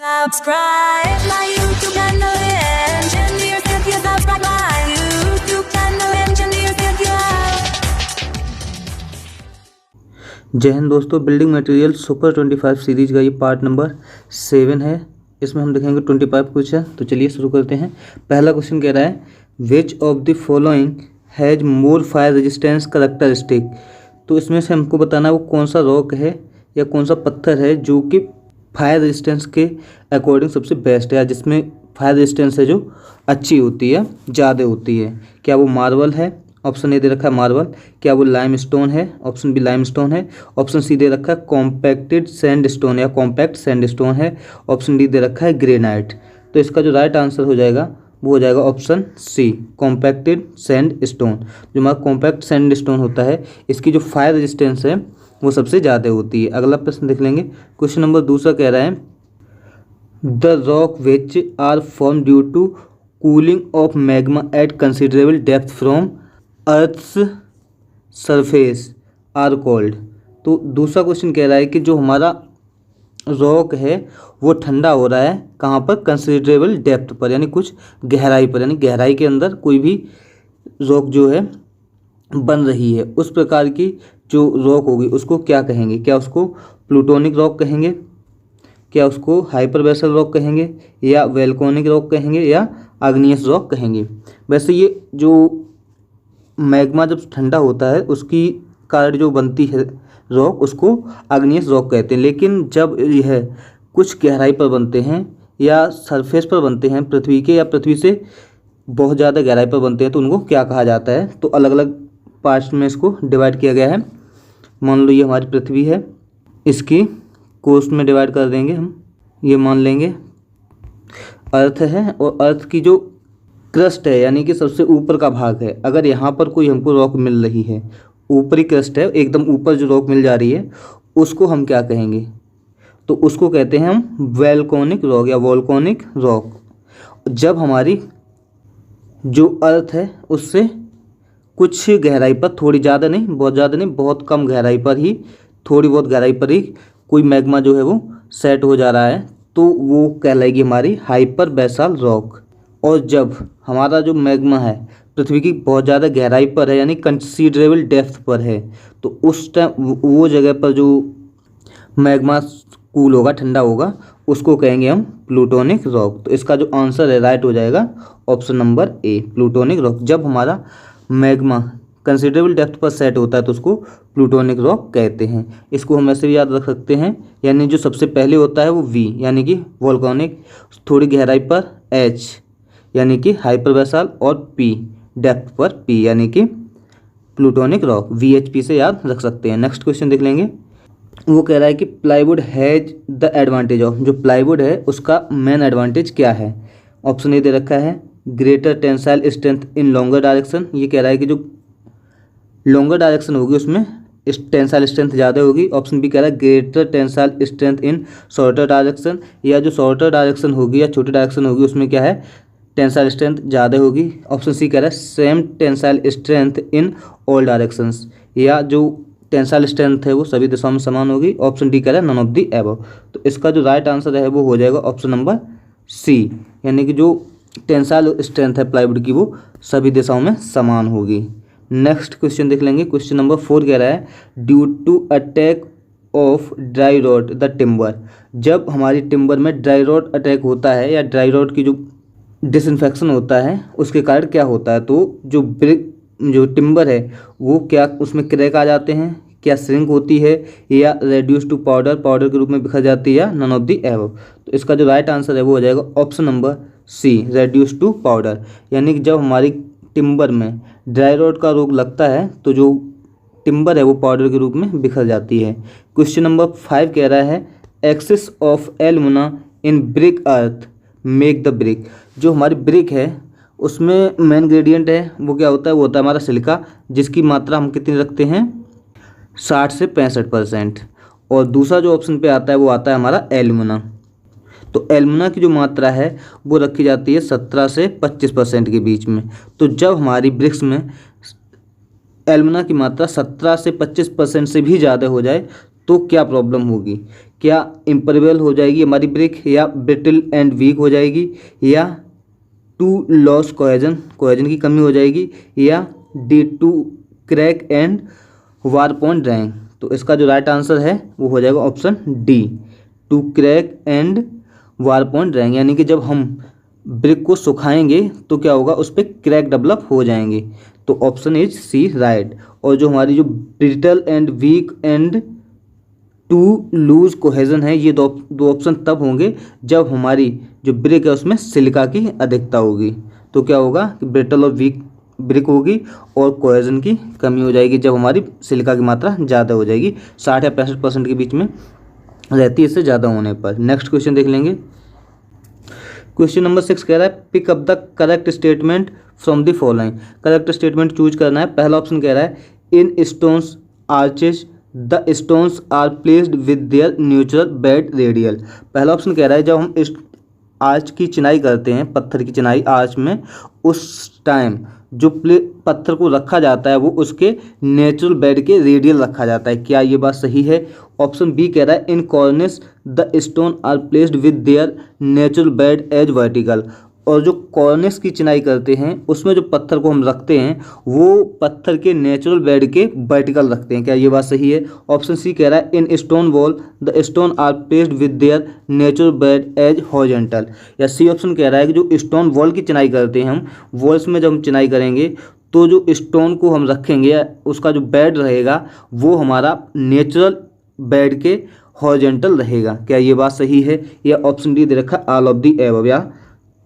Subscribe my YouTube channel, Engineers if you subscribe my YouTube channel, Engineers if you have। जय हिंद दोस्तों, building material super 25 series का ये part number 7 है। इसमें हम देखेंगे 25 क्वेश्चन। तो चलिए शुरू करते हैं। पहला क्वेश्चन कह रहा है which of the following has more fire resistance characteristic. तो इसमें से हमको बताना है वो कौन सा रॉक है या कौन सा पत्थर है जो कि फायर रेजिस्टेंस के अकॉर्डिंग सबसे बेस्ट है, या जिसमें फायर रेजिस्टेंस है जो अच्छी होती है, ज़्यादा होती है। क्या वो मार्बल है? ऑप्शन ए दे रखा है मार्बल। क्या वो लाइम स्टोन है? ऑप्शन बी लाइम स्टोन है। ऑप्शन सी दे रखा है कॉम्पैक्टेड सैंड स्टोन या कॉम्पैक्ट सैंड स्टोन है। ऑप्शन डी दे रखा है ग्रेनाइट। तो इसका जो राइट आंसर हो जाएगा वो हो जाएगा option C compacted sandstone. जो हमारा कॉम्पैक्ट सैंड स्टोन होता है इसकी जो फायर रेजिस्टेंस है वो सबसे ज़्यादा होती है। अगला प्रश्न देख लेंगे। क्वेश्चन नंबर दूसरा कह रहा है the rock which are form due to cooling of magma at considerable depth from earth's surface are called. तो दूसरा क्वेश्चन कह रहा है कि जो हमारा रॉक है वो ठंडा हो रहा है कहाँ पर? कंसिडरेबल डेप्थ पर, यानी कुछ गहराई पर, यानी गहराई के अंदर कोई भी रॉक जो है बन रही है, उस प्रकार की जो रॉक होगी उसको क्या कहेंगे? क्या उसको प्लूटोनिक रॉक कहेंगे, क्या उसको हाइपरबेसल रॉक कहेंगे, या वोल्केनिक रॉक कहेंगे, या आग्नेयस रॉक कहेंगे? वैसे ये जो मैग्मा जब ठंडा होता है उसकी कारण जो बनती है रॉक उसको आग्नेयस रॉक कहते हैं, लेकिन जब यह कुछ गहराई पर बनते हैं या सरफेस पर बनते हैं पृथ्वी के, या पृथ्वी से बहुत ज़्यादा गहराई पर बनते हैं, तो उनको क्या कहा जाता है? तो अलग अलग पार्ट्स में इसको डिवाइड किया गया है। मान लो ये हमारी पृथ्वी है, इसकी कोस्ट में डिवाइड कर देंगे हम। ये मान लेंगे अर्थ है, और अर्थ की जो क्रस्ट है यानी कि सबसे ऊपर का भाग है, अगर यहाँ पर कोई हमको रॉक मिल रही है, ऊपरी क्रस्ट है, एकदम ऊपर जो रॉक मिल जा रही है, उसको हम क्या कहेंगे? तो उसको कहते हैं हम वोल्केनिक रॉक या वोल्केनिक रॉक। जब हमारी जो अर्थ है उससे कुछ गहराई पर, थोड़ी ज़्यादा नहीं, बहुत ज़्यादा नहीं, बहुत कम गहराई पर ही, थोड़ी बहुत गहराई पर ही कोई मैग्मा जो है वो सेट हो जा रहा है, तो वो कहलाएगी हमारी हाइपर बेसाल रॉक। और जब हमारा जो मैग्मा है पृथ्वी की बहुत ज़्यादा गहराई पर है, यानी कंसीडरेबल डेप्थ पर है, तो उस टाइम वो जगह पर जो मैग्मा कूल होगा, ठंडा होगा, उसको कहेंगे हम प्लूटोनिक रॉक। तो इसका जो आंसर है राइट हो जाएगा ऑप्शन नंबर ए प्लूटोनिक रॉक। जब हमारा मैग्मा कंसिडरेबल डेप्थ पर सेट होता है तो उसको प्लूटोनिक रॉक कहते हैं। इसको हम ऐसे भी याद रख सकते हैं, यानी जो सबसे पहले होता है वो वी यानी कि वोल्केनिक, थोड़ी गहराई पर एच यानी कि हाइपरबेसाल, और पी डेप्थ पर पी यानी कि प्लूटोनिक रॉक। VHP से याद रख सकते हैं। नेक्स्ट क्वेश्चन देख लेंगे। वो कह रहा है कि plywood has the advantage of. जो प्लाईवुड है उसका मेन एडवांटेज क्या है? ऑप्शन ए दे रखा है greater tensile strength in longer direction. ये कह रहा है कि जो लॉन्गर डायरेक्शन होगी उसमें टेंसाइल स्ट्रेंथ ज़्यादा होगी। ऑप्शन बी कह रहा है greater tensile strength in shorter direction, या जो शॉर्टर डायरेक्शन होगी या छोटी डायरेक्शन होगी उसमें क्या है? टेंसाइल स्ट्रेंथ ज़्यादा होगी। ऑप्शन सी कह रहा है same tensile strength in all directions, या जो टेंसाइल स्ट्रेंथ है वो सभी दिशाओं में समान होगी। ऑप्शन डी कह रहा है नन ऑफ दी एबव। तो इसका जो राइट आंसर है वो हो जाएगा ऑप्शन नंबर सी, यानी कि जो टेंसाइल स्ट्रेंथ है प्लाईवुड की वो सभी दिशाओं में समान होगी। नेक्स्ट क्वेश्चन देख लेंगे। क्वेश्चन नंबर 4 कह रहा है due to attack of dry rot the timber. जब हमारी टिम्बर में ड्राई रॉट अटैक होता है या ड्राई रॉट की जो डिसइंफेक्शन होता है उसके कारण क्या होता है? तो जो टिम्बर है वो क्या उसमें क्रैक आ जाते हैं, क्या श्रिंक होती है, या रेड्यूस टू पाउडर, पाउडर के रूप में बिखर जाती है, या नन ऑफ दी एबव। तो इसका जो राइट आंसर है वो हो जाएगा option number C reduce to powder, यानी कि जब हमारी टिम्बर में ड्राई रॉट का रोग लगता है तो जो टिम्बर है वो पाउडर के रूप में बिखर जाती है। क्वेश्चन नंबर 5 कह रहा है excess of alumina in brick earth make the brick. जो हमारी ब्रिक है उसमें मेन ग्रेडियंट है वो क्या होता है? वो होता है हमारा सिलिका, जिसकी मात्रा हम कितनी रखते हैं? 60 से 65%। और दूसरा जो ऑप्शन पे आता है वो आता है हमारा एल्यूमिना। तो एल्यूमिना की जो मात्रा है वो रखी जाती है 17 से 25% के बीच में। तो जब हमारी ब्रिक्स में एल्यूमिना की मात्रा 17 से 25% से भी ज़्यादा हो जाए तो क्या प्रॉब्लम होगी? क्या इम्परमेबल हो जाएगी हमारी ब्रिक, या ब्रिटल एंड वीक हो जाएगी, या टू लॉस कोहेजन, कोहेजन की कमी हो जाएगी, या D to crack and warp point drying. तो इसका जो राइट आंसर है वो हो जाएगा option D, to crack and warp point drying. यानी कि जब हम ब्रिक को सुखाएंगे तो क्या होगा, उस पर क्रैक डेवलप हो जाएंगे। तो ऑप्शन इज सी राइट। और जो हमारी जो brittle and weak and to lose cohesion है, ये दो ऑप्शन तब होंगे जब हमारी जो ब्रिक है उसमें सिलिका की अधिकता होगी। तो क्या होगा कि ब्रिटल और वीक ब्रिक होगी और कोहेजन की कमी हो जाएगी जब हमारी सिलिका की मात्रा ज़्यादा हो जाएगी, 60 या 65% के बीच में रहती है इससे ज़्यादा होने पर। नेक्स्ट क्वेश्चन देख लेंगे। क्वेश्चन नंबर 6 कह रहा है pick up the correct statement from the following. Correct statement choose करना है। पहला ऑप्शन कह रहा है in stones arches the stones are placed with their neutral bed radial. पहला ऑप्शन कह रहा है जब हम इस आर्च की चिनाई करते हैं, पत्थर की चिनाई आर्च में, उस टाइम जो पत्थर को रखा जाता है वो उसके नेचुरल बेड के रेडियल रखा जाता है। क्या ये बात सही है? ऑप्शन बी कह रहा है in cornice the stone are placed with their natural bed as vertical. और जो कॉर्निस की चिनाई करते हैं उसमें जो पत्थर को हम रखते हैं वो पत्थर के नेचुरल बेड के वर्टिकल रखते हैं। क्या ये बात सही है? ऑप्शन सी कह रहा है in stone wall the stone are placed with their natural bed as horizontal. या सी ऑप्शन कह रहा है कि जो स्टोन वॉल की चिनाई करते हैं हम, वॉल्स में जब हम चिनाई करेंगे तो जो स्टोन को हम रखेंगे उसका जो बेड रहेगा वो हमारा नेचुरल बेड के हॉरिजॉन्टल रहेगा। क्या ये बात सही है? या ऑप्शन डी दे रखा ऑल ऑफ दी एबव, या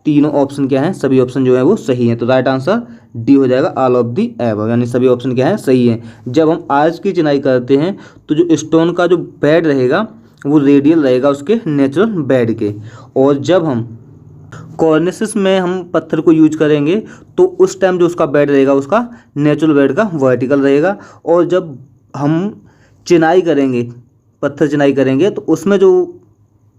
तीनों ऑप्शन क्या हैं, सभी ऑप्शन जो है वो सही हैं। तो राइट आंसर डी हो जाएगा ऑल ऑफ दी एबव, यानी सभी ऑप्शन क्या है, सही हैं। जब हम आर्च की चिनाई करते हैं तो जो स्टोन का जो बेड रहेगा वो रेडियल रहेगा उसके नेचुरल बेड के, और जब हम कॉर्निसेस में हम पत्थर को यूज करेंगे तो उस टाइम जो उसका बेड रहेगा उसका नेचुरल बेड का वर्टिकल रहेगा, और जब हम चिनाई करेंगे, पत्थर चिनाई करेंगे तो उसमें जो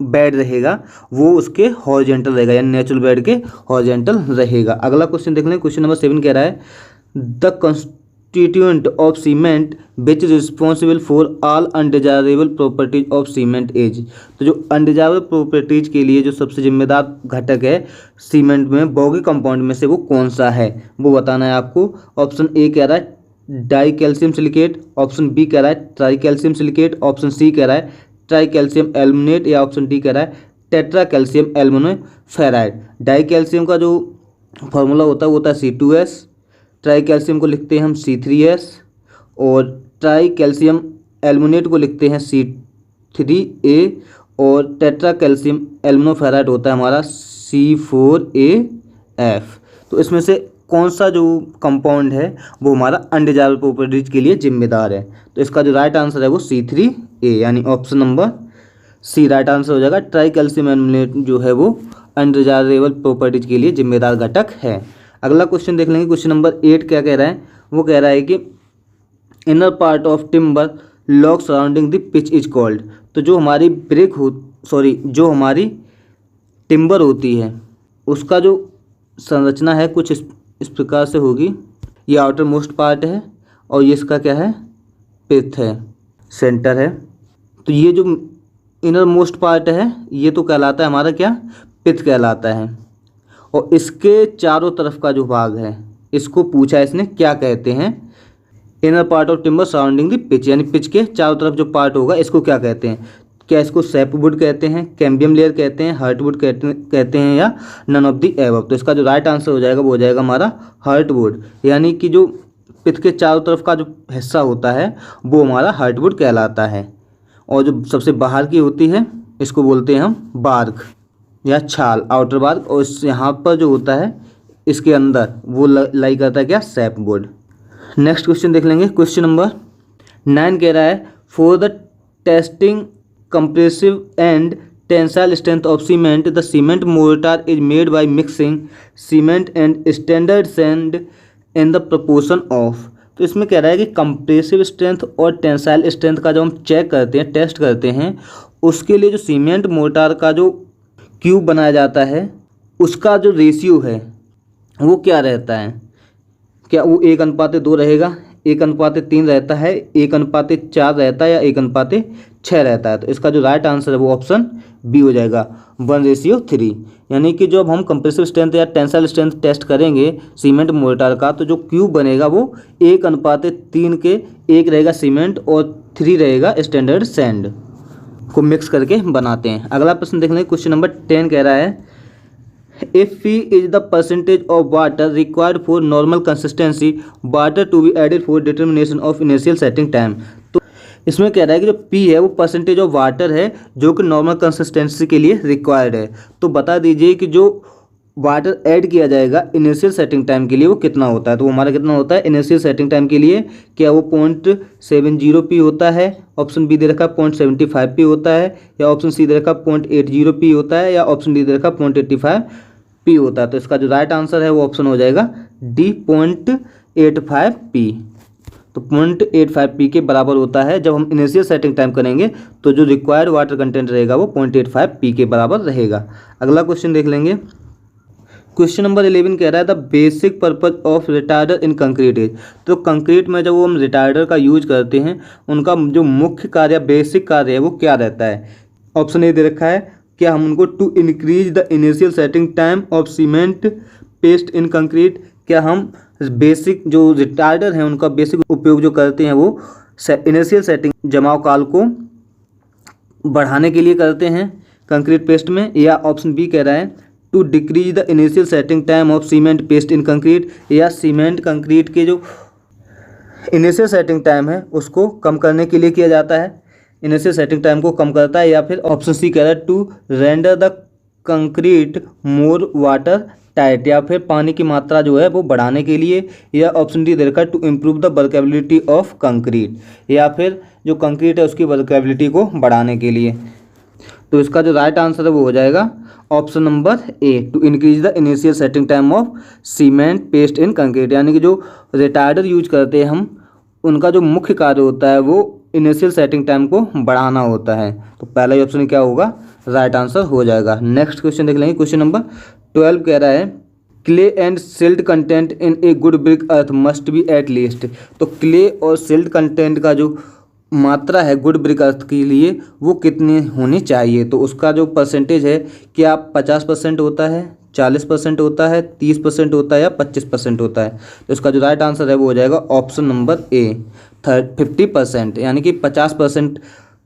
बेड रहेगा वो उसके हॉरिजॉन्टल रहेगा, यानी नेचुरल बेड के हॉरिजॉन्टल रहेगा। अगला क्वेश्चन देख लें। क्वेश्चन नंबर 7 कह रहा है the constituent of cement which is responsible for all undesirable properties of cement as. तो जो अनडिजायरेबल प्रॉपर्टीज के लिए जो सबसे जिम्मेदार घटक है सीमेंट में, बॉगी कंपाउंड में से वो कौन सा है वो बताना है आपको। ऑप्शन ए कह रहा है di calcium silicate, option B कह रहा है tri calcium silicate, option C कह रहा है ट्राई कैल्शियम एल्युमिनेट, या ऑप्शन डी कह रहा है tetra calcium aluminoferrite. Di calcium का जो फॉर्मूला होता है वो होता है C2S, ट्राई कैल्शियम को लिखते हैं हम C3S, और ट्राई कैल्शियम एल्युमिनेट को लिखते हैं C3A, और टेट्रा कैल्शियम एल्युमिनोफेराइड होता है हमारा C4AF। तो इसमें से कौन सा जो कंपाउंड है वो हमारा अनडिजायरेबल प्रॉपर्टीज के लिए जिम्मेदार है? तो इसका जो राइट आंसर है वो C3A, यानी option number C right answer हो जाएगा। ट्राई कैल्शियम एल्युमिनेट जो है वो अनडिजायरेबल प्रॉपर्टीज के लिए जिम्मेदार घटक है। अगला क्वेश्चन देख लेंगे। क्वेश्चन नंबर 8 क्या कह रहा है? वो कह रहा है कि inner part of timber log surrounding the pitch is called. तो जो हमारी जो हमारी टिम्बर होती है उसका जो संरचना है कुछ इस प्रकार से होगी। ये आउटर मोस्ट पार्ट है और ये इसका क्या है, पिथ है, सेंटर है। तो ये जो इनर मोस्ट पार्ट है ये तो कहलाता है हमारा क्या, पिथ कहलाता है। और इसके चारों तरफ का जो भाग है इसको पूछा इसने क्या कहते हैं, inner part of timber surrounding the pitch, यानी पिच के चारों तरफ जो पार्ट होगा इसको क्या कहते हैं। क्या इसको सैपवुड कहते हैं, कैम्बियम लेयर कहते हैं, हर्टवुड कहते हैं, या नन ऑफ द एबव। तो इसका जो राइट आंसर हो जाएगा वो हो जाएगा हमारा हर्टवुड, यानी कि जो पिथ के चारों तरफ का जो हिस्सा होता है वो हमारा हर्टवुड कहलाता है। और जो सबसे बाहर की होती है इसको बोलते हैं हम बार्क या छाल, आउटर बार्क। और इस यहाँ पर जो होता है इसके अंदर वो लाई करता है क्या, सैपवुड। नेक्स्ट क्वेश्चन देख लेंगे। क्वेश्चन नंबर 9 कह रहा है for the testing compressive and tensile strength of cement the cement mortar is made by mixing cement and standard sand in the proportion of। तो इसमें कह रहा है कि कंप्रेसिव स्ट्रेंथ और टेंसाइल स्ट्रेंथ का जो हम चेक करते हैं, टेस्ट करते हैं, उसके लिए जो सीमेंट मोर्टार का जो क्यूब बनाया जाता है उसका जो रेशियो है वो क्या रहता है। क्या वो 1:2 रहेगा, 1:3 रहता है, 1:4 रहता है या 1:6 रहता है। तो इसका जो राइट आंसर है वो ऑप्शन बी हो जाएगा, 1:3। यानी कि जब हम कंप्रेसिव स्ट्रेंथ या टेंसाइल स्ट्रेंथ टेस्ट करेंगे सीमेंट मोर्टार का, तो जो क्यूब बनेगा वो 1:3 के 1 रहेगा सीमेंट और 3 रहेगा स्टैंडर्ड सैंड को मिक्स करके बनाते हैं। अगला प्रश्न देख लेंगे, क्वेश्चन नंबर 10 कह रहा है If P is the percentage of water required for normal consistency water to be added for determination of initial setting time। तो इसमें कह रहा है कि जो P है वो परसेंटेज ऑफ वाटर है जो कि नॉर्मल कंसिस्टेंसी के लिए रिक्वायर्ड है। तो बता दीजिए कि जो वाटर ऐड किया जाएगा इनिशियल सेटिंग टाइम के लिए वो कितना होता है। तो हमारा कितना होता है इनिशियल सेटिंग टाइम के लिए, क्या वो 0.70 P होता है, ऑप्शन बी दे रखा 0.75 P होता है, या ऑप्शन सी दे रखा 0.80 P होता है, या ऑप्शन डी दे रखा 0.85 P होता है। तो इसका जो राइट आंसर है वो ऑप्शन हो जाएगा डी 0.85 P। तो 0.85 P के बराबर होता है। जब हम इनिशियल सेटिंग टाइम करेंगे तो जो रिक्वायर्ड वाटर कंटेंट रहेगा वो 0.85 P के बराबर रहेगा। अगला क्वेश्चन देख लेंगे, क्वेश्चन नंबर 11 कह रहा है the basic purpose of retarder in concrete is. तो कंक्रीट में जब वो हम रिटार्डर का यूज करते हैं उनका जो मुख्य कार्य बेसिक कार्य है वो क्या रहता है। ऑप्शन ए दे रखा है, क्या हम उनको to increase the initial setting time of cement paste in concrete, क्या हम बेसिक जो रिटार्डर हैं उनका बेसिक उपयोग जो करते हैं वो इनिशियल सेटिंग जमाव काल को बढ़ाने के लिए करते हैं कंक्रीट पेस्ट में, या ऑप्शन बी कह रहा है to decrease the initial setting time of cement paste in concrete, या सीमेंट कंक्रीट के जो इनिशियल सेटिंग टाइम है उसको कम करने के लिए किया जाता है, इनिशियल सेटिंग टाइम को कम करता है, या फिर ऑप्शन सी कह रहा है to render the concrete more watertight, या फिर पानी की मात्रा जो है वो बढ़ाने के लिए, या ऑप्शन डी दे रखा है to improve the workability of concrete, या फिर जो कंक्रीट है उसकी वर्केबिलिटी को बढ़ाने के लिए। तो इसका जो राइट आंसर है वो हो जाएगा option number A, to increase the initial setting time of cement paste in concrete. यानी कि जो रिटार्डर यूज करते हैं हम उनका जो मुख्य कार्य होता है वो इनिशियल सेटिंग टाइम को बढ़ाना होता है। तो पहला ही ऑप्शन क्या होगा, राइट आंसर हो जाएगा। नेक्स्ट क्वेश्चन देख लेंगे, क्वेश्चन नंबर 12 कह रहा है clay and silt content in a good brick earth must be at least. तो क्ले और सिल्ट कंटेंट का जो मात्रा है गुड ब्रिक अर्थ के लिए वो कितनी होनी चाहिए। तो उसका जो परसेंटेज है क्या 50% होता है, 40% होता है, 30% होता है, या 25% होता है। तो इसका जो राइट आंसर है वो हो जाएगा ऑप्शन नंबर ए 50%, यानी कि 50%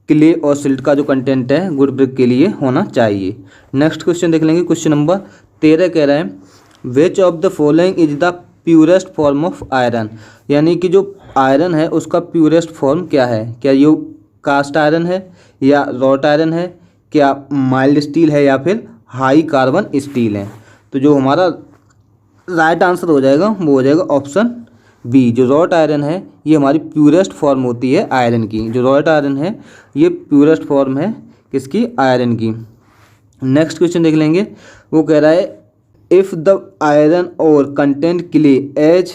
क्ले और सिल्ट का जो कंटेंट है गुड ब्रिक के लिए होना चाहिए। नेक्स्ट क्वेश्चन देख लेंगे, क्वेश्चन नंबर 13 कह रहा है which of the following is the purest form of iron. यानी कि जो आयरन है उसका प्यूरेस्ट फॉर्म क्या है, क्या ये कास्ट आयरन है, या रॉट आयरन है, क्या माइल्ड स्टील है, या फिर हाई कार्बन स्टील है। तो जो हमारा राइट आंसर हो जाएगा वो हो जाएगा ऑप्शन बी, जो रॉट आयरन है ये हमारी प्यूरेस्ट फॉर्म होती है आयरन की। जो रॉट आयरन है ये प्यूरेस्ट फॉर्म है किसकी, आयरन की। नेक्स्ट क्वेश्चन देख लेंगे, वो कह रहा है if the iron ore content clay as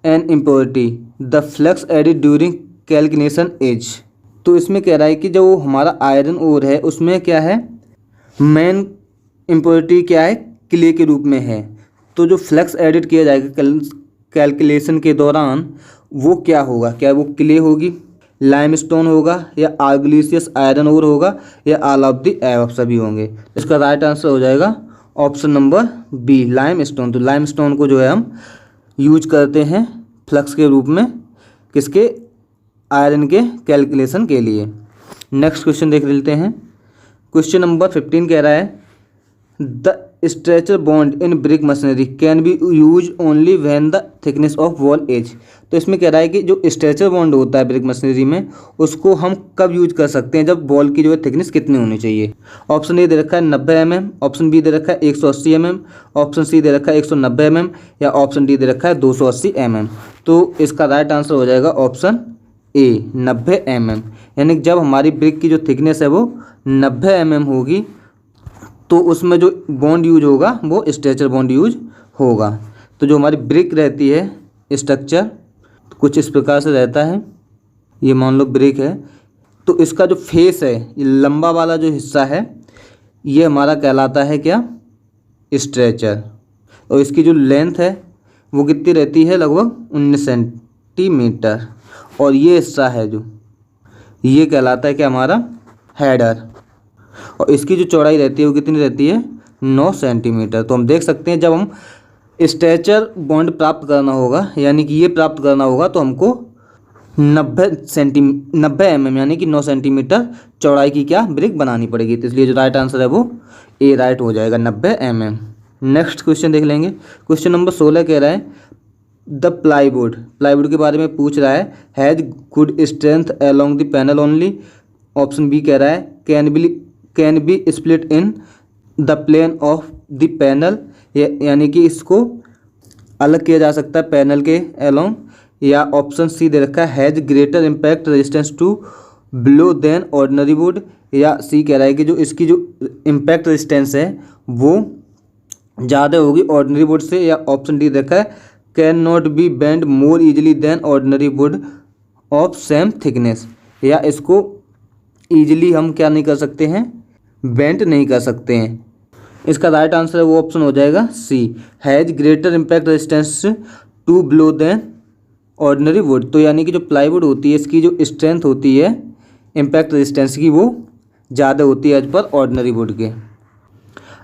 an impurity the flux added during calculation is. तो इसमें कह रहा है कि जो हमारा आयरन ओर है उसमें क्या है, मेन इम्प्योरिटी क्या है, क्ले के रूप में है। तो जो फ्लक्स एडिड किया जाएगा कैलकुलेशन के दौरान वो क्या होगा, क्या वो क्ले होगी, लाइमस्टोन होगा, या आर्गिलिशियस आयरन ओर होगा, या ऑल ऑफ द एबव सभी होंगे। इसका राइट आंसर हो जाएगा ऑप्शन नंबर बी, लाइमस्टोन। तो लाइमस्टोन को जो है हम यूज करते हैं फ्लक्स के रूप में किसके, आयरन के कैलकुलेशन के लिए। नेक्स्ट क्वेश्चन देख लेते हैं, क्वेश्चन नंबर 15 कह रहा है the stretcher bond in brick masonry can be use only when the thickness of wall is. तो इसमें कह रहा है कि जो स्ट्रेचर बॉन्ड होता है ब्रिक मशीनरी में उसको हम कब यूज कर सकते हैं, जब वॉल की जो है थिकनेस कितनी होनी चाहिए। ऑप्शन ए दे रखा है 90 mm, ऑप्शन बी दे रखा है 180 mm, ऑप्शन सी दे रखा है 190 mm, या ऑप्शन डी दे रखा है 280 mm। तो इसका राइट आंसर हो जाएगा ऑप्शन ए 90 mm। यानी जब हमारी ब्रिक की जो थिकनेस है वो 90 mm होगी तो उसमें जो बॉन्ड यूज होगा वो स्ट्रेचर बॉन्ड यूज होगा। तो जो हमारी ब्रिक रहती है स्ट्रक्चर कुछ इस प्रकार से रहता है, ये मान लो ब्रिक है, तो इसका जो फेस है ये लंबा वाला जो हिस्सा है ये हमारा कहलाता है क्या, स्ट्रेचर। और इसकी जो लेंथ है वो कितनी रहती है, लगभग सेंटीमीटर और ये हिस्सा है जो ये कहलाता है कि हमारा हेडर, और इसकी जो चौड़ाई रहती है वो कितनी रहती है 9 सेंटीमीटर। तो हम देख सकते हैं जब हम स्ट्रेचर बॉन्ड प्राप्त करना होगा यानी कि ये प्राप्त करना होगा तो हमको 90 mm यानी कि 9 सेंटीमीटर चौड़ाई की क्या ब्रिक बनानी पड़ेगी। तो इसलिए जो राइट आंसर है वो ए राइट हो जाएगा 90 mm। नेक्स्ट क्वेश्चन देख लेंगे। क्वेश्चन नंबर 16 कह रहा है द प्लाईवुड के बारे में पूछ रहा है has good strength along the panel only. Option B कह रहा है can be split in the plane of the panel, यानी कि इसको अलग किया जा सकता है पैनल के अलोंग। या ऑप्शन सी दे रखा है has greater impact resistance to blow than ordinary wood. या सी कह रहा है कि जो इसकी जो इम्पैक्ट रेजिस्टेंस है वो ज़्यादा होगी ऑर्डिनरी वुड से। या ऑप्शन डी देखा है can not be bend more easily then ordinary would of same thickness, या इसको ईजिली हम क्या नहीं कर सकते हैं बेंड नहीं कर सकते हैं। इसका राइट आंसर है वो ऑप्शन हो जाएगा C has greater impact resistance to blow than ordinary wood. तो यानी कि जो प्लाईवुड होती है इसकी जो स्ट्रेंथ होती है इम्पैक्ट रेजिस्टेंस की वो ज़्यादा होती है एज पर ऑर्डिनरी वुड के।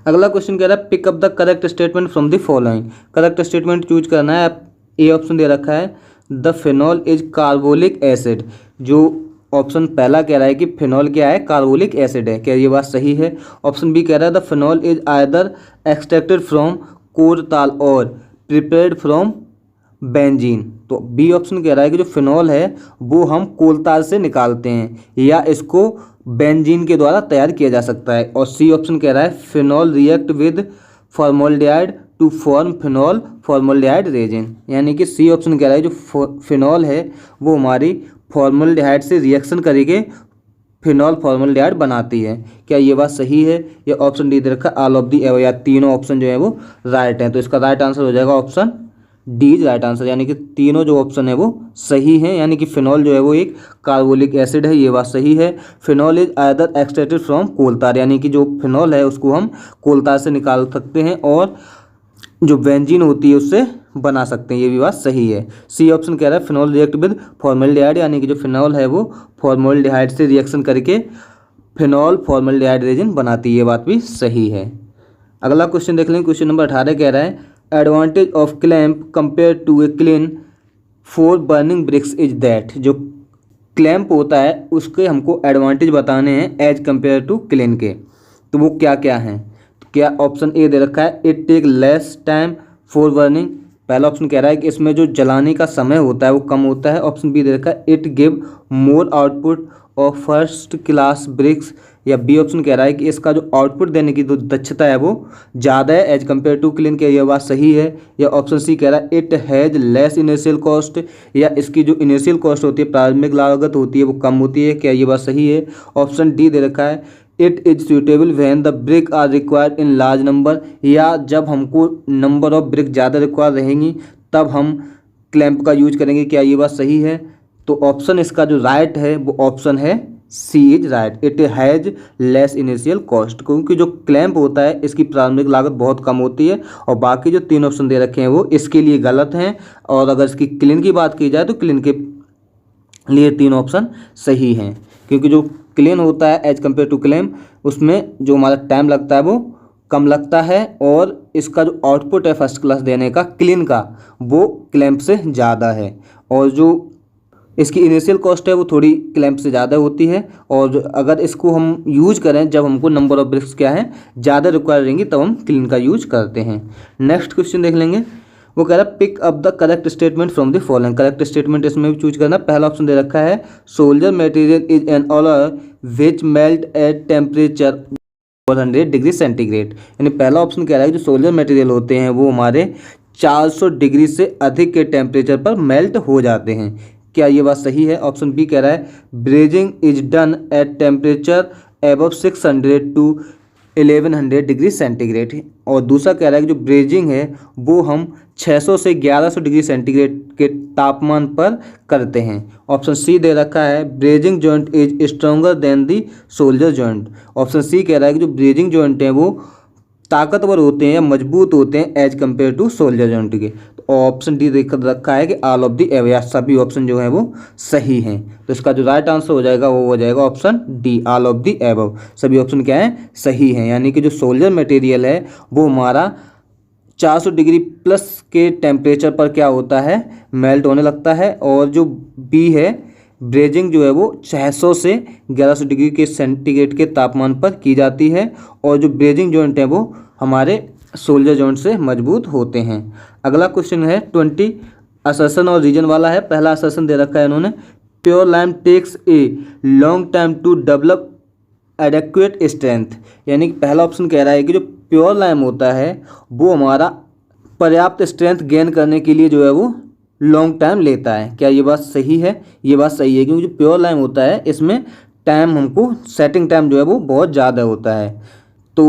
अगला क्वेश्चन कह रहा है pick up the correct statement from the following. Correct statement choose करना है। ए ऑप्शन दे रखा है the phenol is carbolic acid. जो ऑप्शन पहला कह रहा है कि फिनॉल क्या है कार्बोलिक एसिड है, क्या ये बात सही है। ऑप्शन बी कह रहा है the phenol is either extracted from coal tar or prepared from benzene. तो बी ऑप्शन कह रहा है कि जो फिनॉल है वो हम कोलताल से निकालते हैं या इसको बेंजीन के द्वारा तैयार किया जा सकता है। और सी ऑप्शन कह रहा है phenol react with formaldehyde to form phenol formaldehyde resin, यानी कि सी ऑप्शन कह रहा है जो फिनॉल है वो हमारी फॉर्मल्डिहाइड से रिएक्शन करके फिनॉल फॉर्मल्डिहाइड बनाती है। क्या ये बात सही है। या ऑप्शन डी दे रखा ऑल ऑफ दी एबव, या तीनों ऑप्शन जो है वो राइट हैं। तो इसका राइट आंसर हो जाएगा option D is right answer, यानी कि तीनों जो ऑप्शन है वो सही है। यानी कि फिनॉल जो है वो एक कार्बोलिक एसिड है, ये बात सही है। Phenol is either extracted from coal tar, यानी कि जो फिनॉल है उसको हम कोलतार से निकाल सकते हैं और जो बेंजीन होती है उससे बना सकते हैं, ये भी बात सही है। सी ऑप्शन कह रहा है फिनॉल रिएक्ट विद फॉर्मल्डिहाइड, यानी कि जो फिनॉल है वो फॉर्मल्डिहाइड से रिएक्शन करके फिनॉल फॉर्मल्डिहाइड रेजिन बनाती है, ये बात भी सही है। अगला क्वेश्चन देख लें। क्वेश्चन नंबर 18 कह रहा है advantage of clamp compare to a kiln for burning bricks is that. जो क्लैंप होता है उसके हमको एडवांटेज बताने हैं एज कंपेयर टू क्लीन के, तो वो क्या क्या हैं। तो क्या ऑप्शन ए दे रखा है it take less time for burning. पहला ऑप्शन कह रहा है कि इसमें जो जलाने का समय होता है वो कम होता है। ऑप्शन बी दे रखा है it give more output of first class BRICS. या बी ऑप्शन कह रहा है कि इसका जो आउटपुट देने की जो दक्षता है वो ज़्यादा है एज कम्पेयर टू क्लीन के, ये बात सही है। या ऑप्शन सी कह रहा है it has less initial cost, या इसकी जो इनिशियल कॉस्ट होती है प्रारंभिक लागत होती है वो कम होती है, क्या ये बात सही है। ऑप्शन डी दे रखा है it is suitable when the brick are required in large number, या जब हमको नंबर ऑफ ब्रिक ज़्यादा रिक्वायर रहेंगी तब हम क्लैंप का यूज करेंगे, क्या ये बात सही है। तो ऑप्शन इसका जो राइट है वो ऑप्शन है C is right it has less initial cost, क्योंकि जो क्लैंप होता है इसकी प्रारंभिक लागत बहुत कम होती है। और बाकी जो तीन ऑप्शन दे रखे हैं वो इसके लिए गलत हैं। और अगर इसकी क्लीन की बात की जाए तो क्लीन के लिए तीन ऑप्शन सही हैं, क्योंकि जो क्लीन होता है एज कम्पेयर टू क्लैंप उसमें जो हमारा टाइम लगता है वो कम लगता है, और इसका जो आउटपुट है फर्स्ट क्लास देने का क्लीन का वो क्लैंप से ज़्यादा है। और जो इसकी इनिशियल कॉस्ट है वो थोड़ी क्लैंप से ज़्यादा होती है। और अगर इसको हम यूज करें जब हमको नंबर ऑफ ब्रिक्स क्या है ज़्यादा रिक्वायर रहेंगी तब हम क्लीन का यूज करते हैं। नेक्स्ट क्वेश्चन देख लेंगे। वो कह रहा है pick up the correct statement from the following. Correct statement इसमें भी चूज करना। पहला ऑप्शन दे रखा है solder material is an alloy which melt at temperature 400 degree centigrade, यानी पहला ऑप्शन कह रहा है कि जो सोल्जर मटेरियल होते हैं वो हमारे 400 डिग्री से अधिक के टेम्परेचर पर मेल्ट हो जाते हैं, क्या ये बात सही है। ऑप्शन बी कह रहा है brazing is done at temperature above 600 to 1100 degree centigrade. और दूसरा कह रहा है कि जो ब्रेजिंग है वो हम 600 से 1100 डिग्री सेंटीग्रेड के तापमान पर करते हैं। ऑप्शन सी दे रखा है brazing joint is stronger than the solder joint. Option C कह रहा है कि जो ब्रेजिंग जॉइंट है वो ताकतवर होते हैं या मजबूत होते हैं as compare to solder joint के। तो ऑप्शन डी देख रखा है कि ऑल ऑफ द एबव, या सभी ऑप्शन जो है वो सही हैं। तो इसका जो राइट आंसर हो जाएगा वो हो जाएगा option D, all of the above. सभी ऑप्शन क्या है, सही हैं। यानी कि जो सोल्जर मटेरियल है वो हमारा 400 डिग्री प्लस के टेम्परेचर पर क्या होता है, मेल्ट होने लगता है। और जो बी है ब्रेजिंग जो है वो 600 से 1100 डिग्री के सेंटीग्रेड के तापमान पर की जाती है। और जो ब्रेजिंग जॉइंट है वो हमारे सोल्जर जॉइंट से मजबूत होते हैं। अगला क्वेश्चन है 20 असर्शन और रीजन वाला है। पहला असर्शन दे रखा है इन्होंने, pure lime takes a long time to develop adequate strength. यानी कि पहला ऑप्शन कह रहा है कि जो प्योर लाइम होता है वो हमारा पर्याप्त स्ट्रेंथ गेन करने के लिए जो है वो लॉन्ग टाइम लेता है। क्या ये बात सही है? ये बात सही है, क्योंकि जो प्योर लाइम होता है इसमें टाइम हमको सेटिंग टाइम जो है वो बहुत ज़्यादा होता है। तो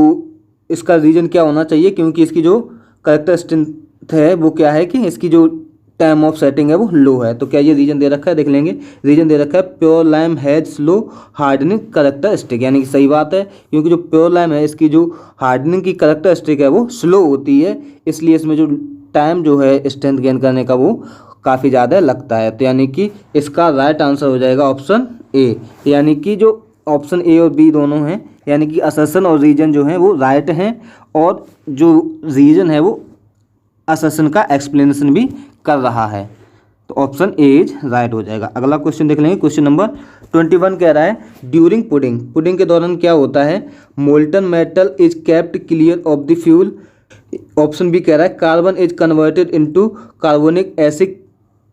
इसका रीज़न क्या होना चाहिए, क्योंकि इसकी जो कैरेक्टरिस्टिक है वो क्या है कि इसकी जो टाइम ऑफ सेटिंग है वो लो है। तो क्या ये रीजन दे रखा है, देख लेंगे। रीजन दे रखा है pure lime has slow hardening characteristic, यानी कि सही बात है, क्योंकि जो प्योर लाइम है इसकी जो हार्डनिंग की कैरेक्टरिस्टिक है वो स्लो होती है, इसलिए इसमें जो टाइम जो है स्ट्रेंथ गेन करने का वो काफ़ी ज़्यादा लगता है। तो यानी कि इसका राइट आंसर हो जाएगा ऑप्शन ए। यानी कि जो ऑप्शन ए और बी दोनों हैं, यानी कि असर्शन और रीजन जो है वो राइट हैं, और जो रीजन है वो असर्शन का एक्सप्लेनेशन भी कर रहा है। तो ऑप्शन ए इज राइट हो जाएगा। अगला क्वेश्चन देख लेंगे। क्वेश्चन नंबर 21 कह रहा है ड्यूरिंग पुडिंग, पुडिंग के दौरान क्या होता है, molten metal is kept clear of the fuel. Option B कह रहा है carbon is converted into carbonic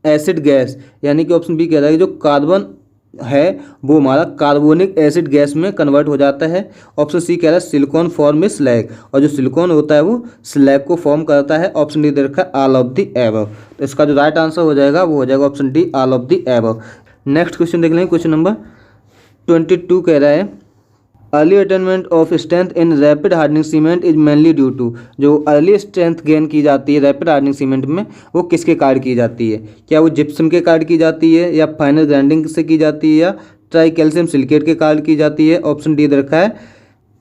acid gas. यानी कि ऑप्शन बी कह रहा है कि जो कार्बन है वो हमारा कार्बोनिक एसिड गैस में कन्वर्ट हो जाता है। ऑप्शन सी कह रहा है सिलिकॉन फॉर्म स्लैग, और जो सिलिकॉन होता है वो स्लैग को फॉर्म करता है। ऑप्शन डी दे रखा है ऑल ऑफ द एबव। तो इसका जो राइट आंसर हो जाएगा वो हो जाएगा option D, all of the above. Next question देख लेंगे। क्वेश्चन नंबर 22 कह रहा है early attainment of strength in rapid hardening cement is mainly due to. जो अर्ली स्ट्रेंथ गेन की जाती है रैपिड हार्डनिंग सीमेंट में वो किसके कारण की जाती है? क्या वो जिप्सम के कारण की जाती है, या फाइनल ग्राइंडिंग से की जाती है, या ट्राई कैल्शियम सिलिकेट के कारण की जाती है? ऑप्शन डी दे रखा है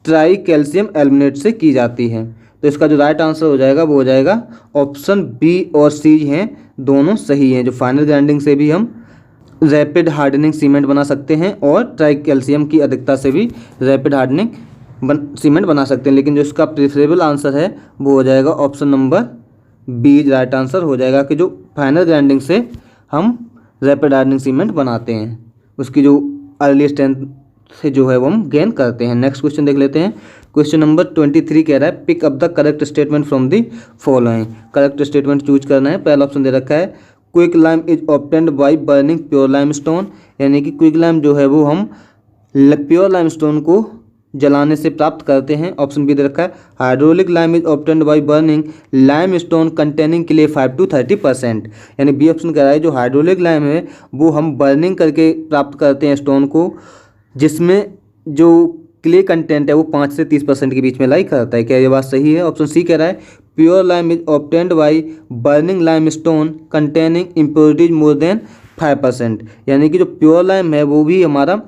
ट्राई कैल्शियम एल्मिनेट से की जाती है। तो इसका जो राइट आंसर हो जाएगा वो हो जाएगा ऑप्शन बी और सी हैं, दोनों सही हैं। जो फाइनल ग्राइंडिंग से भी हम रैपिड हार्डनिंग सीमेंट बना सकते हैं, और ट्राई कैल्शियम की अधिकता से भी रैपिड हार्डनिंग सीमेंट बना सकते हैं, लेकिन जो इसका प्रेफरेबल आंसर है वो हो जाएगा option number B right answer हो जाएगा, कि जो फाइनल ग्राइंडिंग से हम रैपिड हार्डनिंग सीमेंट बनाते हैं उसकी जो अर्ली स्ट्रेंथ से जो है वो हम गेन करते हैं। नेक्स्ट क्वेश्चन देख लेते हैं। क्वेश्चन नंबर 23 कह रहा है pick up the correct statement from the following. Correct statement choose करना है। पहला ऑप्शन दे रखा है quick lime is obtained by burning pure lime stone. यानी कि क्विक लाइम जो है वो हम प्योर लाइम स्टोन को जलाने से प्राप्त करते हैं। ऑप्शन बी दे रखा है hydraulic lime is obtained by burning lime stone containing clay 5 to 30%। यानी बी ऑप्शन कह रहा है जो हाइड्रोलिक लाइम है वो हम बर्निंग करके प्राप्त करते हैं स्टोन को, जिसमें जो क्ले कंटेंट है वो 5 से 30% के बीच में लाई करता है। क्या ये बात सही है? ऑप्शन सी कह रहा है pure lime is obtained by burning lime stone containing impurities more than 5%। यानी कि जो प्योर लाइम है वो भी हमारा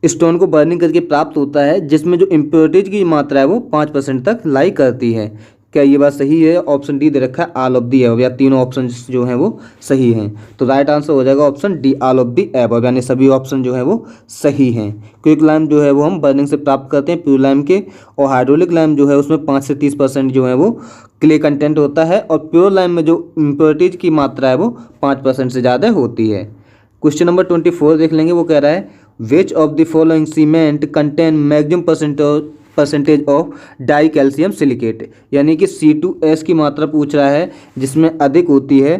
स्टोन को बर्निंग करके प्राप्त होता है, जिसमें जो इम्प्योरिटीज की मात्रा है वो 5% तक लाई करती है। क्या ये बात सही है? ऑप्शन डी दे रखा है ऑल ऑफ दी एबव, या तीनों ऑप्शन जो हैं वो सही हैं। तो राइट आंसर हो जाएगा option D all of the above, यानी सभी ऑप्शन जो है वो सही हैं। क्विक लाइम जो है वो हम बर्निंग से प्राप्त करते हैं प्योर लाइम के, और हाइड्रोलिक लाइम जो है उसमें 5 से 30% जो है वो क्ले कंटेंट होता है, और प्योर लाइम में जो इम्प्योरिटीज की मात्रा है वो 5% से ज़्यादा होती है। क्वेश्चन नंबर 24 देख लेंगे। वो कह रहा है which of the following cement contain maximum percentage of die calcium silicate. यानी कि C2S की मात्रा पूछ रहा है जिसमें अधिक होती है,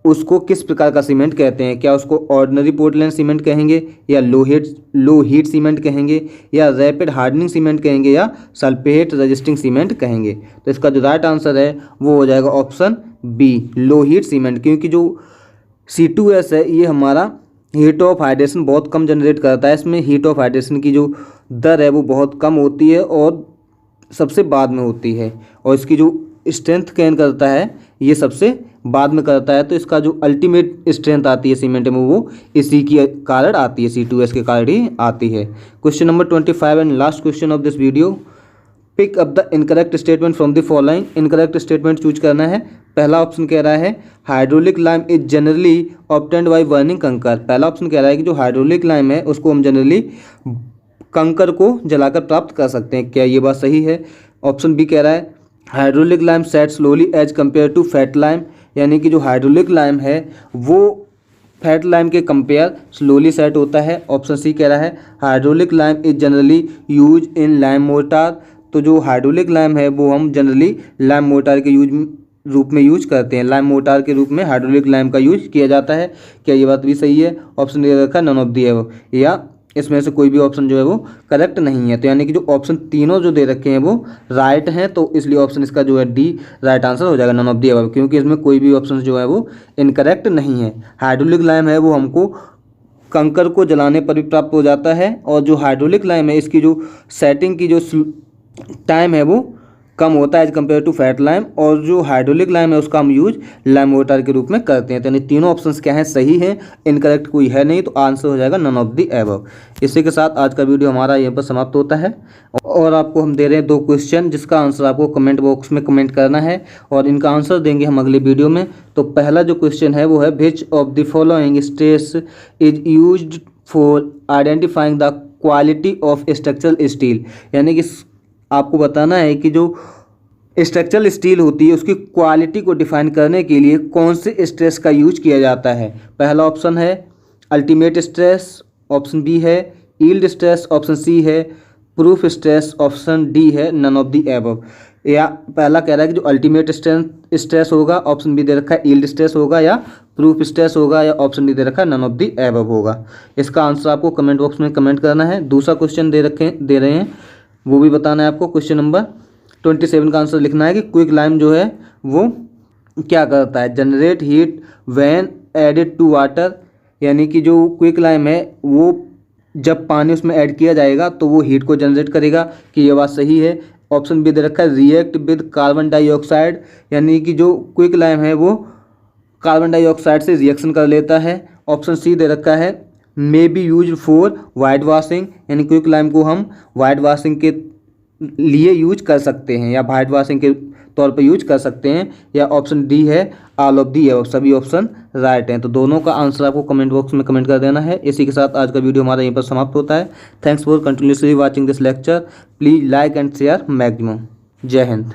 उसको किस प्रकार का सीमेंट कहते हैं? क्या उसको ऑर्डिनरी पोर्टलैंड सीमेंट कहेंगे, या लो हीट सीमेंट कहेंगे, या रैपिड हार्डनिंग सीमेंट कहेंगे, या सल्फेट रेजिस्टिंग सीमेंट कहेंगे? तो इसका जो राइट आंसर है वो हो जाएगा option B low heat cement, क्योंकि जो C2S है ये हमारा हीट ऑफ हाइड्रेशन बहुत कम जनरेट करता है। इसमें हीट ऑफ हाइड्रेशन की जो दर है वो बहुत कम होती है और सबसे बाद में होती है, और इसकी जो स्ट्रेंथ गेन करता है ये सबसे बाद में करता है। तो इसका जो अल्टीमेट स्ट्रेंथ आती है सीमेंट में वो इसी के कारण आती है, C2S के कारण ही आती है। Question number 25 and last question of this video. Pick up the incorrect statement from the following. Incorrect statement choose करना है। पहला ऑप्शन कह रहा है hydraulic lime is generally obtained by burning kankar. पहला ऑप्शन कह रहा है कि जो हाइड्रोलिक लाइम है उसको हम जनरली कंकर को जलाकर प्राप्त कर सकते हैं। क्या ये बात सही है? ऑप्शन बी कह रहा है hydraulic lime set slowly as compare to fat lime, यानी कि जो हाइड्रोलिक लाइम है वो फैट लाइम के कंपेयर स्लोली सेट होता है। ऑप्शन सी कह रहा है hydraulic lime is generally use in lime mortar. तो जो हाइड्रोलिक लाइम है वो हम जनरली लाइम मोर्टार के रूप में यूज करते हैं। लाइम मोर्टार के रूप में हाइड्रोलिक लाइम का यूज किया जाता है। क्या ये बात भी सही है? ऑप्शन दे रखा है नन ऑफ दी है, या इसमें से कोई भी ऑप्शन जो है वो करेक्ट नहीं है। तो यानी कि जो ऑप्शन तीनों जो दे रखे हैं वो राइट हैं, तो इसलिए ऑप्शन इसका जो है डी राइट आंसर हो जाएगा, नन ऑफ दी अबव, क्योंकि इसमें कोई भी ऑप्शन जो है वो इनकरेक्ट नहीं है। हाइड्रोलिक लाइम है वो हमको कंकर को जलाने पर भी प्राप्त हो जाता है, और जो हाइड्रोलिक लाइम है इसकी जो सेटिंग की जो टाइम है वो कम होता है as compare to fat lime, और जो हाइड्रोलिक लाइम है उसका हम यूज लाइम मोर्टार के रूप में करते हैं। तो यानी तीनों ऑप्शंस क्या हैं? सही हैं, इनकरेक्ट कोई है नहीं, तो आंसर हो जाएगा नन ऑफ द एबव। इसी के साथ आज का वीडियो हमारा यहाँ पर समाप्त होता है, और आपको हम दे रहे हैं 2 क्वेश्चन जिसका आंसर आपको कमेंट बॉक्स में कमेंट करना है, और इनका आंसर देंगे हम अगले वीडियो में। तो पहला जो क्वेश्चन है वो है which of the following states is used for identifying the quality of structural steel, यानी कि आपको बताना है कि जो स्ट्रक्चरल स्टील होती है उसकी क्वालिटी को डिफाइन करने के लिए कौन से स्ट्रेस का यूज किया जाता है। पहला ऑप्शन है अल्टीमेट स्ट्रेस, ऑप्शन बी है यील्ड स्ट्रेस, ऑप्शन सी है प्रूफ स्ट्रेस, ऑप्शन डी है नन ऑफ द एबव। या पहला कह रहा है कि जो अल्टीमेट स्ट्रेस होगा, ऑप्शन बी दे रखा है यील्ड स्ट्रेस होगा, या प्रूफ स्ट्रेस होगा, या ऑप्शन डी दे रखा है नन ऑफ द एबव होगा। इसका आंसर आपको कमेंट बॉक्स में कमेंट करना है। दूसरा क्वेश्चन दे रहे हैं, वो भी बताना है आपको। क्वेश्चन नंबर 27 का आंसर लिखना है कि क्विक लाइम जो है वो क्या करता है? Generate heat when added to water, यानी कि जो क्विक लाइम है वो जब पानी उसमें ऐड किया जाएगा तो वो हीट को जनरेट करेगा। कि ये बात सही है? ऑप्शन बी दे रखा है रिएक्ट विद कार्बन डाइऑक्साइड, यानी कि जो क्विक लाइम है वो कार्बन डाइऑक्साइड से रिएक्शन कर लेता है। ऑप्शन सी दे रखा है may be use for white washing, यानी क्विक लाइम को हम वाइट वॉशिंग के लिए यूज कर सकते हैं, या वाइट वॉशिंग के तौर पर यूज कर सकते हैं। या ऑप्शन डी है ऑल ऑफ दी है, सभी ऑप्शन राइट हैं। तो दोनों का आंसर आपको कमेंट बॉक्स में कमेंट कर देना है। इसी के साथ आज का वीडियो हमारा यहीं पर समाप्त होता है। Thanks for continuously watching this lecture. Please like and share maximum. जय हिंद।